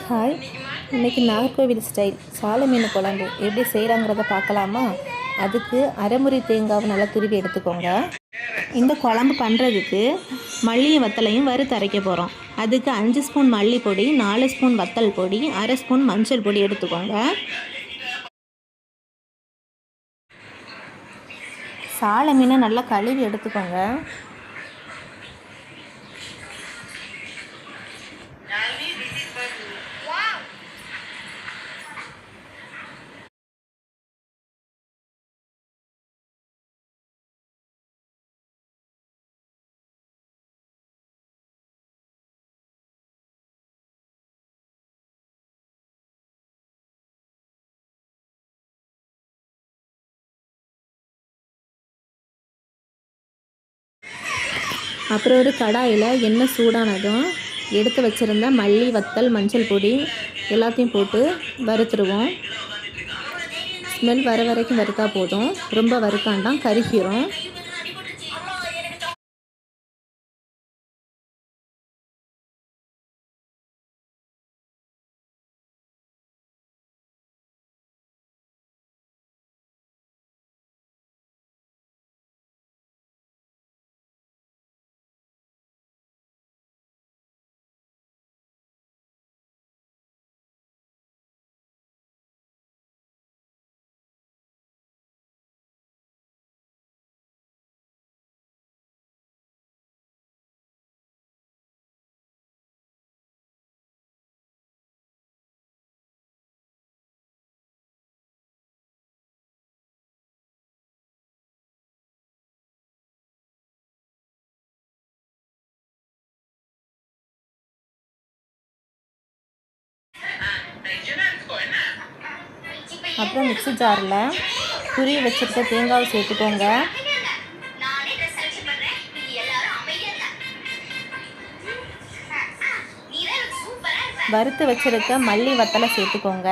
Hi, இன்றைக்கி Nagercoil style சாலை மீன் குழம்பு எப்படி செய்கிறாங்கிறத பார்க்கலாமா? அதுக்கு அரைமுறி தேங்காவை நல்லா துருவி எடுத்துக்கோங்க. இந்த குழம்பு பண்ணுறதுக்கு மல்லியும் வத்தலையும் வறுத்து அரைக்க போகிறோம். அதுக்கு 5 ஸ்பூன் மல்லி பொடி, 4 ஸ்பூன் வத்தல் பொடி, அரை ஸ்பூன் மஞ்சள் பொடி எடுத்துக்கோங்க. சாலை மீனை நல்லா கழுவி எடுத்துக்கோங்க. அப்புறம் ஒரு கடாயில் எண்ணெய் சூடானதும் எடுத்து வச்சுருந்த மல்லி, வத்தல், மஞ்சள் பொடி எல்லாத்தையும் போட்டு வறுத்துருவோம். ஸ்மெல் வர வரைக்கும் வறுத்தா போதும், ரொம்ப வறுக்காண்டாம், கருகிரும். அப்புறம் மிக்ஸி ஜாரில் துருவி வச்சுருக்க தேங்காவை சேர்த்துக்கோங்க. வறுத்து வச்சுருக்க மல்லி, வத்தலை சேர்த்துக்கோங்க.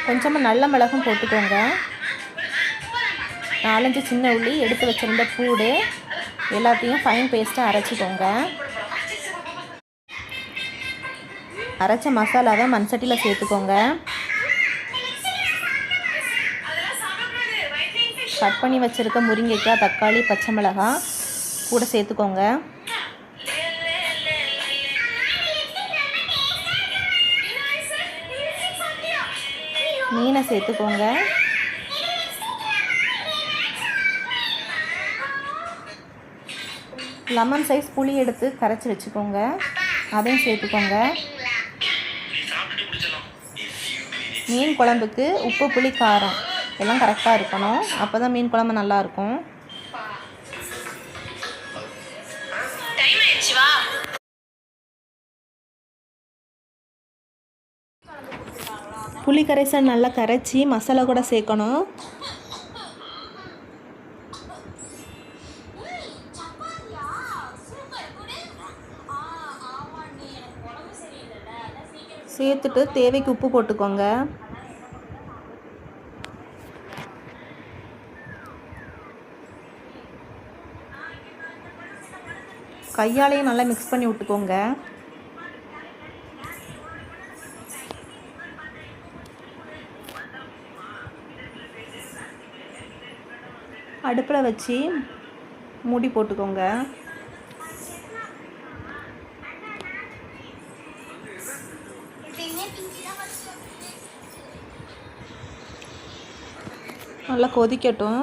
கொஞ்சமாக நல்ல மிளகும் போட்டுக்கோங்க. 4-5 சின்ன உள்ளி, எடுத்து வச்சுருந்த பூடு எல்லாத்தையும் ஃபைன் பேஸ்ட்டாக அரைச்சிக்கோங்க. அரைச்ச மசாலாவை மண்சட்டியில் சேர்த்துக்கோங்க. கட் பண்ணி வச்சுருக்க முருங்கைக்காய், தக்காளி, பச்சை மிளகாய் கூட சேர்த்துக்கோங்க. மீனை சேர்த்துக்கோங்க. லெமன் சைஸ் புளி எடுத்து கரைச்சி வச்சுக்கோங்க, அதையும் சேர்த்துக்கோங்க. மீன் குழம்புக்கு உப்பு, புளி, காரம் எல்லாம் கரெக்டாக இருக்கணும். அப்போ தான் மீன் குழம்பு நல்லாயிருக்கும். புளி கரைசல் நல்லா கரைச்சி மசாலா கூட சேர்க்கணும். சேர்த்துட்டு தேவைக்கு உப்பு போட்டுக்கோங்க. கையாலையும் நல்லா மிக்ஸ் பண்ணி விட்டுக்கோங்க. அடுப்பில் வச்சு மூடி போட்டுக்கோங்க. நல்லா கொதிக்கட்டும்.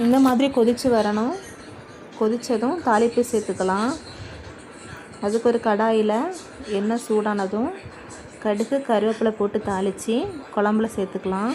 இந்த மாதிரி கொதித்து வரணும். கொதித்ததும் தாளிப்பு சேர்த்துக்கலாம். அதுக்கு ஒரு கடாயில் எண்ணெய் சூடானதும் கடுகு, கருவேப்பிலை போட்டு தாளித்து குழம்புல சேர்த்துக்கலாம்.